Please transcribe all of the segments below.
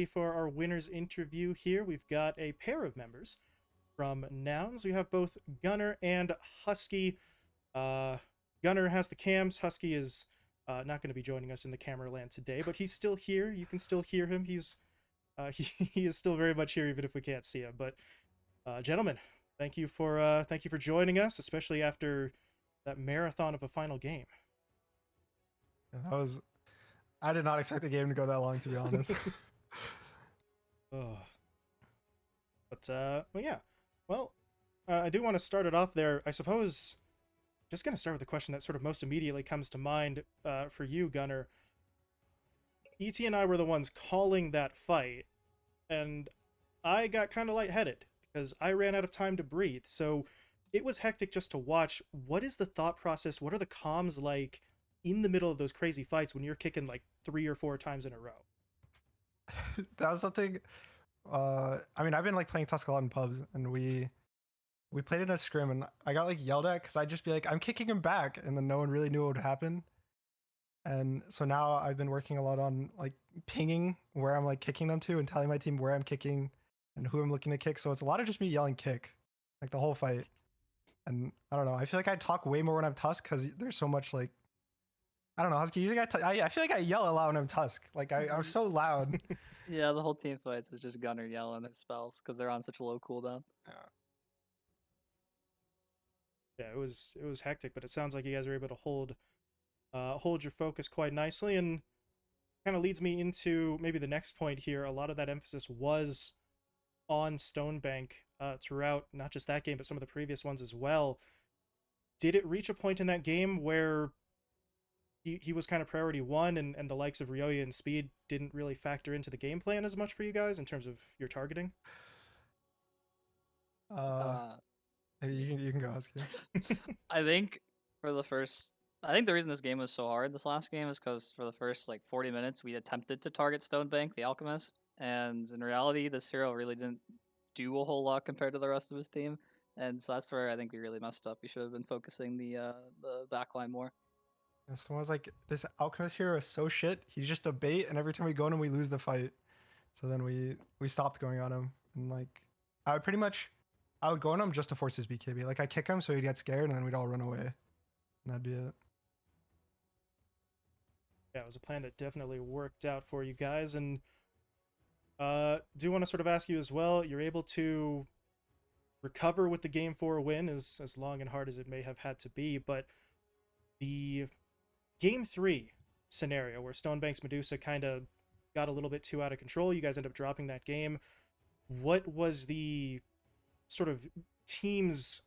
ready for our winner's interview here. We've got a pair of members from Nouns. We have both Gunner and Husky. Gunner has the cams. Husky is not going to be joining us in the camera land today, but he's still here. You can still hear him. He is still very much here, even if we can't see him. But gentlemen, thank you for joining us, especially after that marathon of a final game. That was. I did not expect the game to go that long, to be honest. Oh. But well, yeah. Well, I do want to start it off there. I suppose just going to start with the question that sort of most immediately comes to mind for you, Gunner. ET and I were the ones calling that fight, and I got kind of lightheaded because I ran out of time to breathe. So it was hectic just to watch. What is the thought process? What are the comms like in the middle of those crazy fights when you're kicking like 3 or 4 times in a row? That was something. I mean, I've been like playing Tusk a lot in pubs, and we played in a scrim, and I got like yelled at because I'd just be like, I'm kicking him back, and then no one really knew what would happen. And so now I've been working a lot on like pinging where I'm like kicking them to and telling my team where I'm kicking and who I'm looking to kick. So it's a lot of just me yelling kick, like the whole fight. And I don't know. I feel like I talk way more when I'm Tusk because there's so much like, I don't know, Husky. You think I feel like I yell a lot when I'm Tusk. Like I'm so loud. Yeah, the whole team fights is just Gunner yelling his spells because they're on such a low cooldown. Yeah, it was hectic, but it sounds like you guys were able to hold your focus quite nicely, and kind of leads me into maybe the next point here. A lot of that emphasis was on Stonebank throughout not just that game, but some of the previous ones as well. Did it reach a point in that game where he was kind of priority one, and the likes of Ryoya and Speed didn't really factor into the game plan as much for you guys in terms of your targeting? You can go, Husky. I think for the first, I think the reason this game was so hard this last game is because for the first like 40 minutes we attempted to target Stonebank, the Alchemist, and in reality this hero really didn't do a whole lot compared to the rest of his team, and so that's where I think we really messed up. We should have been focusing the backline more. And someone was like, this Alchemist hero is so shit. He's just a bait, and every time we go on him, we lose the fight. So then we stopped going on him, and like I would go on him just to force his BKB. Like I kick him so he'd get scared, and then we'd all run away, and that'd be it. Yeah, it was a plan that definitely worked out for you guys, and do want to sort of ask you as well. You're able to recover with the game 4 win, as long and hard as it may have had to be, but the game 3 scenario where Stonebank's Medusa kind of got a little bit too out of control, you guys end up dropping that game. What was the sort of team's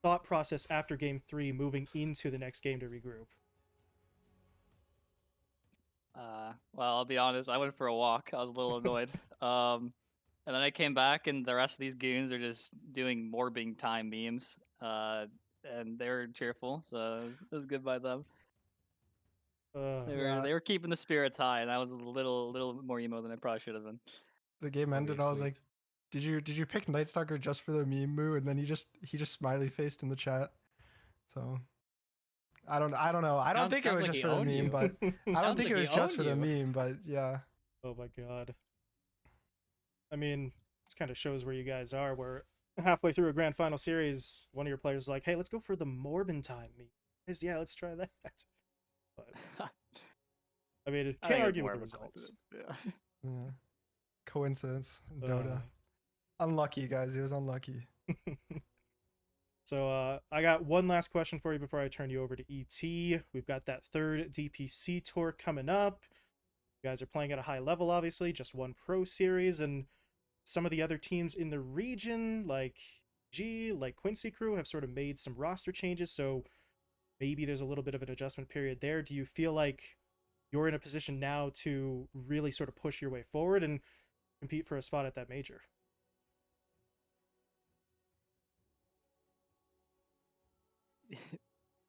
thought process after game 3 moving into the next game to regroup? Well, I'll be honest, I went for a walk. I was a little annoyed. And then I came back, and the rest of these goons are just doing morbing time memes. And they were cheerful, so it was good by them. They were keeping the spirits high, and I was a little more emo than I probably should have been. The game ended. I was like, did you pick Nightstalker just for the meme moo? And then he just smiley faced in the chat. So I don't know. I don't think it was just for the meme, but I don't think it was just for the meme, but yeah. Oh my god. I mean, this kind of shows where you guys are, where halfway through a grand final series, one of your players is like, hey, let's go for the Morbin time meme. Yeah, let's try that. But I mean, can't argue with the results. Yeah. Coincidence. Dota. Unlucky, guys. It was unlucky. So I got one last question for you before I turn you over to ET. We've got that 3rd DPC tour coming up. You guys are playing at a high level, obviously, just one pro series, and some of the other teams in the region, like like Quincy Crew, have sort of made some roster changes, so maybe there's a little bit of an adjustment period there. Do you feel like you're in a position now to really sort of push your way forward and compete for a spot at that major?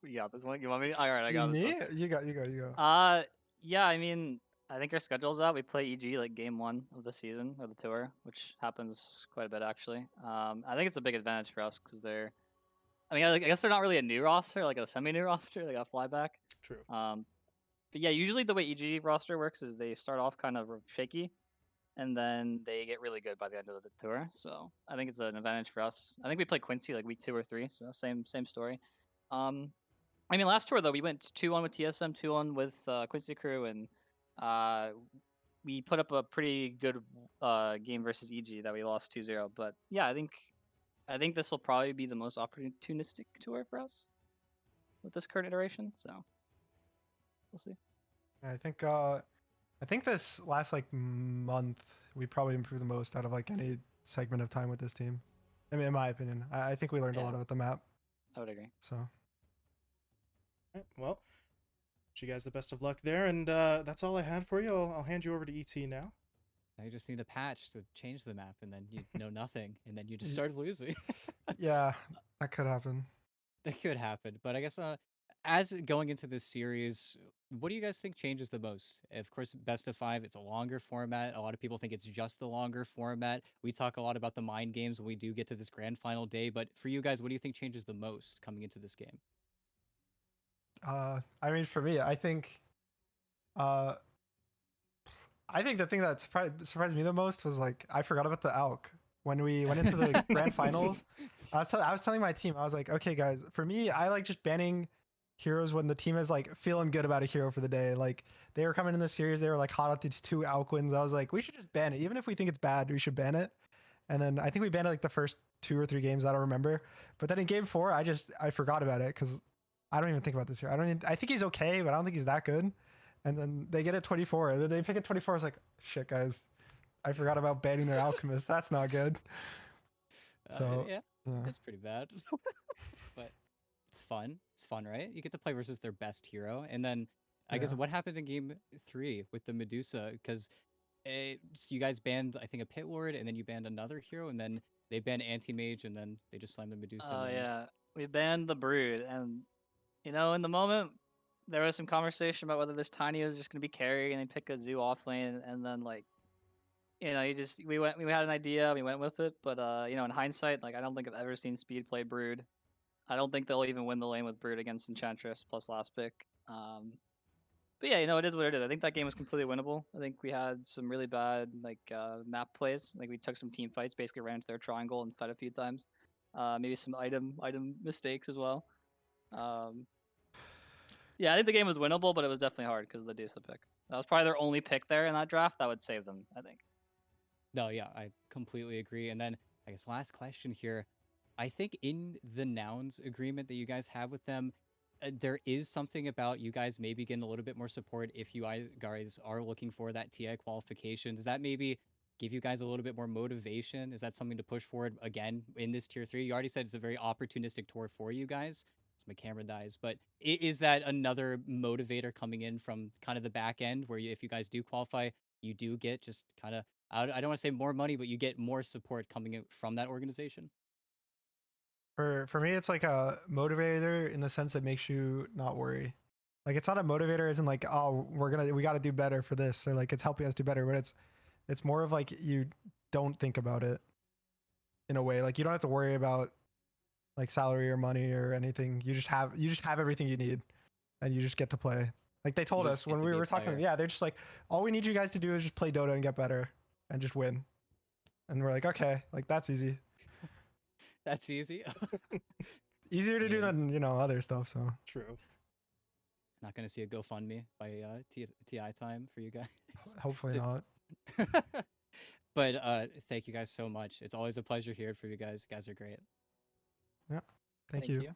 Yeah, this one. You want me? All right, I got me. You go. Yeah. I mean, I think our schedule's out. We play EG like game 1 of the season of the tour, which happens quite a bit actually. I think it's a big advantage for us because they're. I mean, I guess they're not really a new roster, like a semi-new roster. They got flyback. True. But yeah, usually the way EG roster works is they start off kind of shaky, and then they get really good by the end of the tour. So I think it's an advantage for us. I think we played Quincy like week 2 or 3, so same story. I mean, last tour though we went 2-1 with TSM, 2-1 with Quincy Crew, and uh, we put up a pretty good game versus EG that we lost 2-0. But yeah, I think this will probably be the most opportunistic tour for us with this current iteration. So we'll see. I think this last like month we probably improved the most out of like any segment of time with this team. I mean, in my opinion, I think we learned a lot Yeah. about the map. I would agree. So Alright, well, wish you guys the best of luck there, and that's all I had for you. I'll hand you over to ET now. Now you just need a patch to change the map, and then you know nothing, and then you just start losing. yeah, that could happen. That could happen, but I guess as going into this series, what do you guys think changes the most? Of course, best of 5, it's a longer format. A lot of people think it's just the longer format. We talk a lot about the mind games when we do get to this grand final day, but for you guys, what do you think changes the most coming into this game? I mean, for me, uh, I think the thing that surprised me the most was like I forgot about the ALK when we went into the grand finals. I was telling my team, I was like, okay, guys, for me, I like just banning heroes when the team is like feeling good about a hero for the day. Like they were coming in the series, they were like hot at these 2 ALK wins. I was like, we should just ban it, even if we think it's bad, we should ban it. And then I think we banned it like the first 2 or 3 games. I don't remember. But then in game 4, I forgot about it because I don't even think about this here. I think he's okay, but I don't think he's that good. And then they get it 24. And then they pick it 24. It's like, shit, guys. I forgot about banning their alchemist. That's not good. So Yeah, yeah. that's pretty bad. But it's fun. It's fun, right? You get to play versus their best hero. And then I guess Yeah. what happened in game 3 with the Medusa? Because you guys banned, I think, a pit ward, and then you banned another hero, and then they banned anti-mage, and then they just slammed the Medusa. Oh and then... yeah, we banned the Brood, and you know, in the moment, there was some conversation about whether this Tiny was just gonna be carry and they pick a Zoo off lane, and then like, you know, we had an idea, we went with it, but you know, in hindsight, like I don't think I've ever seen Speed play Brood. I don't think they'll even win the lane with Brood against Enchantress plus last pick. But yeah, you know, it is what it is. I think that game was completely winnable. I think we had some really bad like map plays. Like we took some team fights, basically ran into their triangle and fed a few times. Maybe some item mistakes as well. Um, yeah, I think the game was winnable, but it was definitely hard because of the Dusa pick. That was probably their only pick there in that draft. That would save them, I think. No, yeah, I completely agree. And then I guess last question here. I think in the Nouns agreement that you guys have with them, there is something about you guys maybe getting a little bit more support if you guys are looking for that TI qualification. Does that maybe give you guys a little bit more motivation? Is that something to push forward again in this tier 3? You already said it's a very opportunistic tour for you guys. So my camera dies, but is that another motivator coming in from kind of the back end where if you guys do qualify, you do get just kind of, I don't want to say more money, but you get more support coming in from that organization? For me, it's like a motivator in the sense that makes you not worry. Like it's not a motivator, isn't like, oh, we got to do better for this, or like it's helping us do better. But it's more of like you don't think about it in a way. Like you don't have to worry about like salary or money or anything. You just have everything you need, and you just get to play. Like they told us when we were talking. Yeah, they're just like, all we need you guys to do is just play Dota and get better, and just win. And we're like, okay, like that's easy. That's easy. Easier to do than, you know, other stuff. So True. Not going to see a GoFundMe by TI time for you guys. Hopefully not. But thank you guys so much. It's always a pleasure hearing from you guys. You guys are great. Yeah. Thank you.